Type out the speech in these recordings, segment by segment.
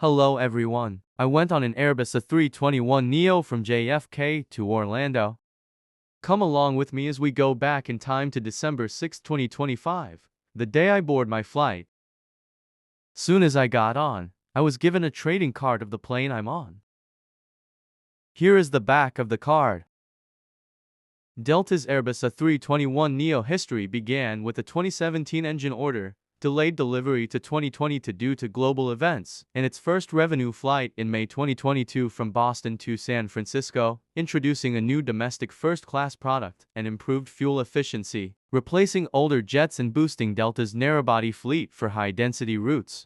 Hello everyone. I went on an Airbus A321NEO from JFK to Orlando. Come along with me as we go back in time to December 6, 2025, the day I board my flight. Soon as I got on, I was given a trading card of the plane I'm on. Here is the back of the card. Delta's Airbus A321NEO history began with a 2017 engine order, delayed delivery to 2022 due to global events, and its first revenue flight in May 2022 from Boston to San Francisco, introducing a new domestic first-class product and improved fuel efficiency, replacing older jets and boosting Delta's narrowbody fleet for high-density routes.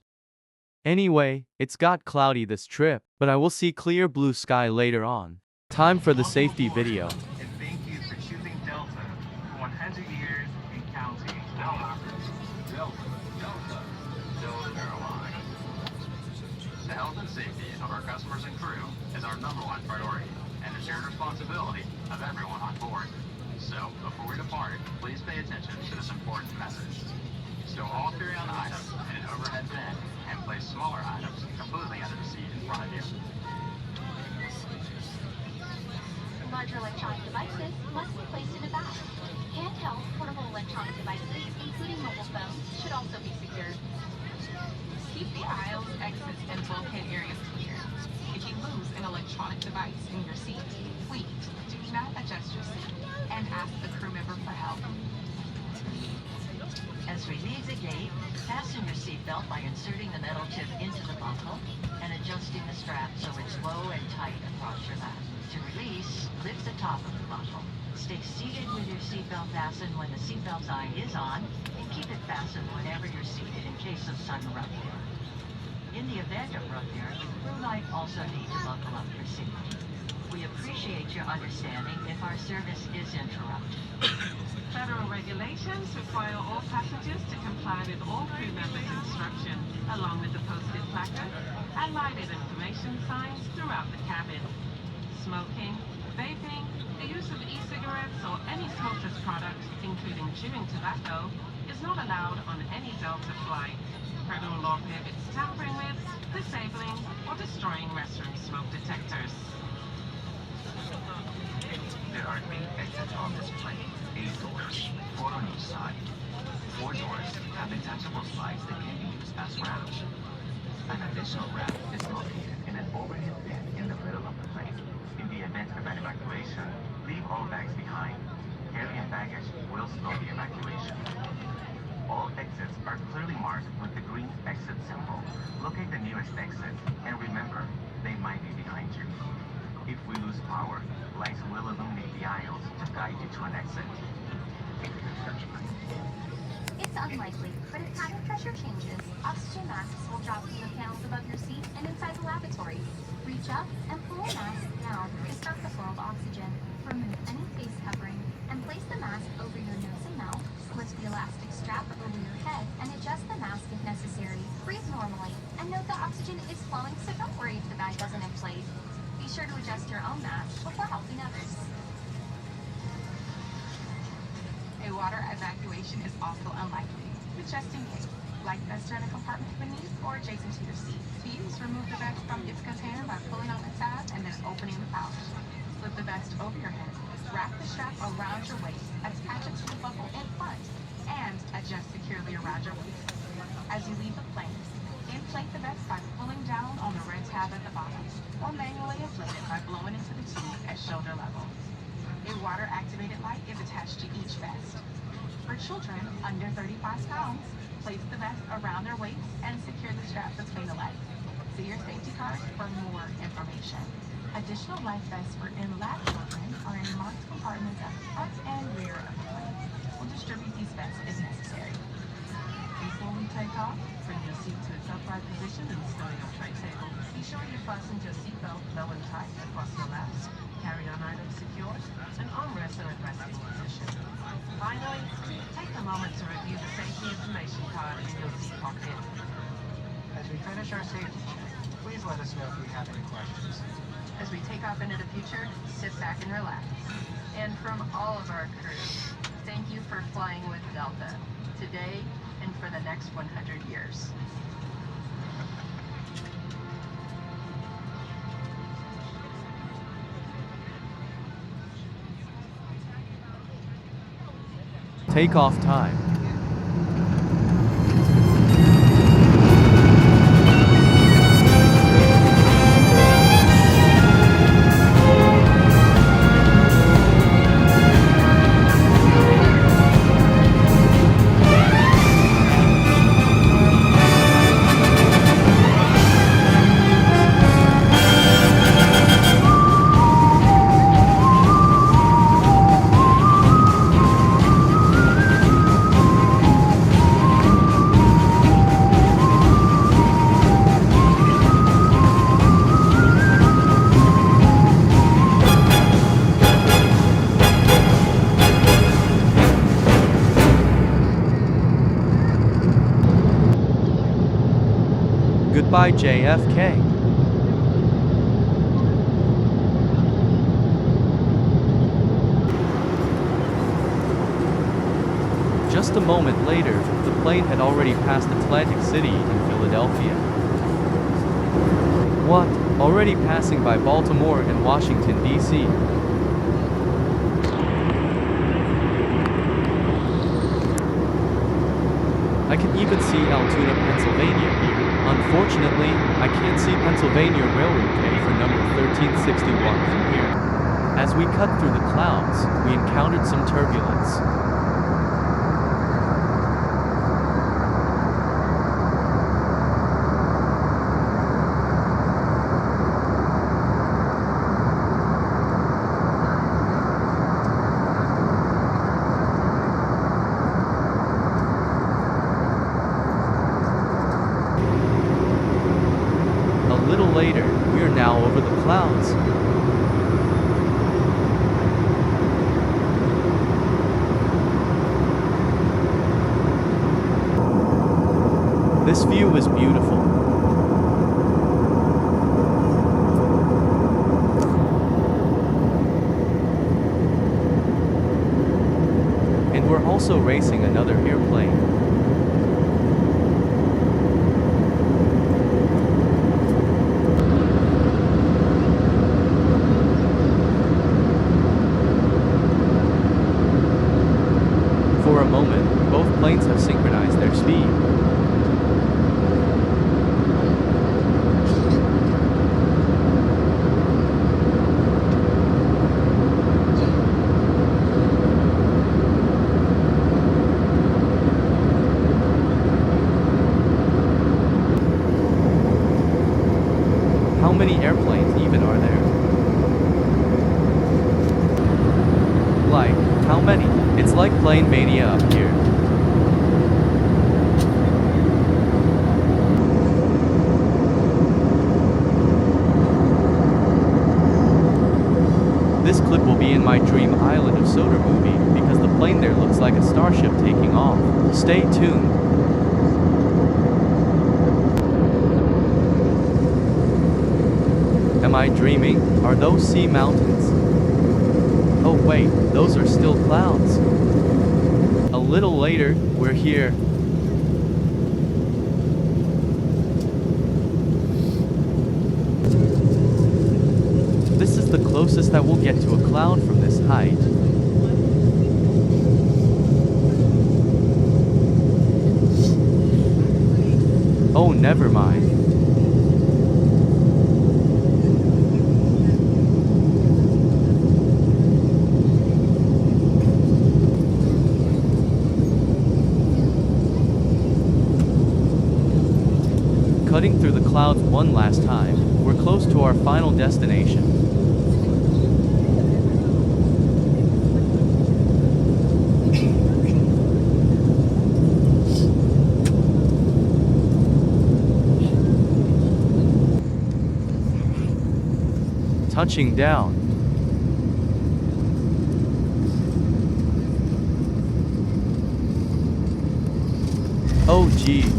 Anyway, it's got cloudy this trip, but I will see clear blue sky later on. Time for the safety video. And thank you for choosing Delta for 100 years and counting. Delta. Airline. The health and safety of our customers and crew is our #1 priority and the shared responsibility of everyone on board. So, before we depart, please pay attention to this important message. Stow all carry-on items in an overhead bin and place smaller items completely under the seat in front of you. Larger electronic devices must be placed in a bag. Handheld portable electronic devices, including mobile phones, should also be secured. Keep the aisles, exits, and bulkhead areas clear. If you lose an electronic device in your seat, please do not adjust your seat and ask the crew member for help. As we leave the gate, fasten your seatbelt by inserting the metal tip into the buckle and adjusting the strap so it's low and tight across your lap. To release, lift the top of the buckle. Stay seated with your seatbelt fastened when the seatbelt sign is on, and keep it fastened whenever you're seated in case of sudden rough air. In the event of rough air, the crew might also need to buckle up for safety. We appreciate your understanding if our service is interrupted. Federal regulations require all passengers to comply with all crew members' instruction, along with the posted placard and lighted information signs throughout the cabin. Smoking, vaping, the use of e-cigarettes or any smokeless products, including chewing tobacco, is not allowed on any Delta flight. Federal law prohibits tampering with, disabling, or destroying restroom smoke detectors. There are 8 exits on this plane, 8 doors, 4 on each side. 4 doors have detachable slides that can be used as ramps. An additional ramp is located in an overhead bin in the middle of the plane. In the event of an evacuation, leave all bags behind. Carry-on baggage will slow the evacuation. All exits are clearly marked with the green exit symbol. Locate the nearest exit, and remember, they might be behind you. If we lose power, lights will illuminate the aisles to guide you to an exit. It's unlikely, but if cabin pressure changes, oxygen masks will drop from the panels above your seat and inside the lavatory. Reach up and pull a mask down to start the flow of oxygen. Remove any face covering and place the mask over your nose and mouth. Lift the elastic strap over your head and adjust the mask if necessary. Breathe normally and note the oxygen is flowing, so don't worry if the bag doesn't inflate. Be sure to adjust your own mask before helping others. A water evacuation is also unlikely, but just in case, like vest in a compartment beneath or adjacent to your seat. To use, remove the vest from its container by pulling on the tab and then opening the pouch. Slip the vest over your head, wrap the strap around your waist, attach it to the buckle in front, and adjust securely around your waist. As you leave the plane, inflate the vest by pulling down on the red tab at the bottom, or manually inflate it by blowing into the tube at shoulder level. A water-activated light is attached to each vest. For children under 35 pounds, place the vest around their waist and secure the strap between the legs. See your safety card for more information. Additional life vests for in-lap children are in marked compartments at the front and rear of the plane. We'll distribute these vests if necessary. Before we take off, bring your seat to its upright position and stow your tray table. Be sure you fasten your seatbelt low and tight across your laps. Carry-on items secured, and armrests are at resting position. Finally, take a moment to review the safety information card in your seat pocket. As we finish our safety check, please let us know if you have any questions. As we take off into the future, sit back and relax. And from all of our crew, thank you for flying with Delta today and for the next 100 years. Takeoff time. Goodbye, JFK. Just a moment later, the plane had already passed Atlantic City in Philadelphia. What? Already passing by Baltimore and Washington, D.C. I can even see Altoona, Pennsylvania here. Unfortunately, I can't see Pennsylvania Railroad K for number 1361 from here. As we cut through the clouds, we encountered some turbulence. A little later, we are now over the clouds. This view is beautiful. And we're also racing another airplane. For a moment, both planes have synchronized their speed. How many airplanes even are there? Like, how many? It's like plane mania up here. This clip will be in my Dream Island of Soda movie because the plane there looks like a starship taking off. Stay tuned. Am I dreaming? Are those sea mountains? Oh wait, those are still clouds. A little later, we're here. This is the closest that we'll get to a cloud from this height. Oh, never mind. Cutting through the clouds one last time, we're close to our final destination. Touching down. Oh geez.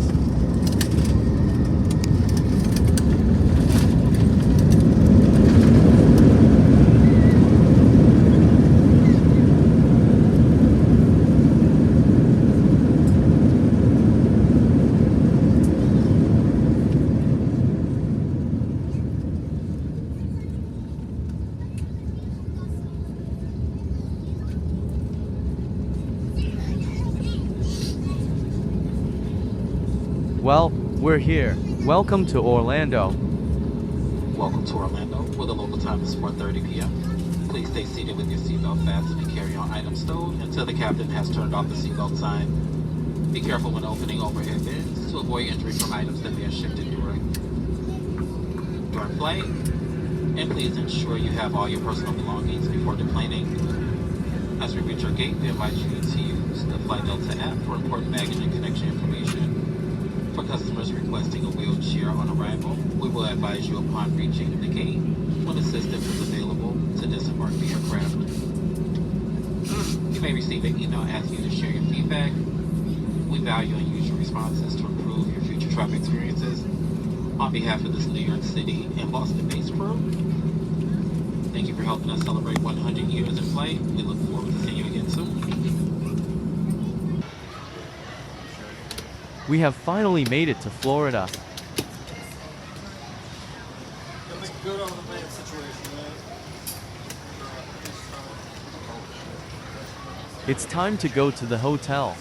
Well, we're here. Welcome to Orlando. Welcome to Orlando, where the local time is 4:30 p.m. Please stay seated with your seatbelt fastened and carry-on items stowed until the captain has turned off the seatbelt sign. Be careful when opening overhead bins to avoid injury from items that may have shifted during flight. And please ensure you have all your personal belongings before deplaning. As we reach our gate, we invite you to use the Flight Delta app for important baggage and connection information. For customers requesting a wheelchair on arrival, we will advise you upon reaching the gate when assistance is available to disembark the aircraft. You may receive an email asking you to share your feedback. We value unusual responses to improve your future travel experiences. On behalf of this New York City and Boston-based crew, thank you for helping us celebrate 100 years in flight. We look forward to seeing you again soon. We have finally made it to Florida. It's time to go to the hotel.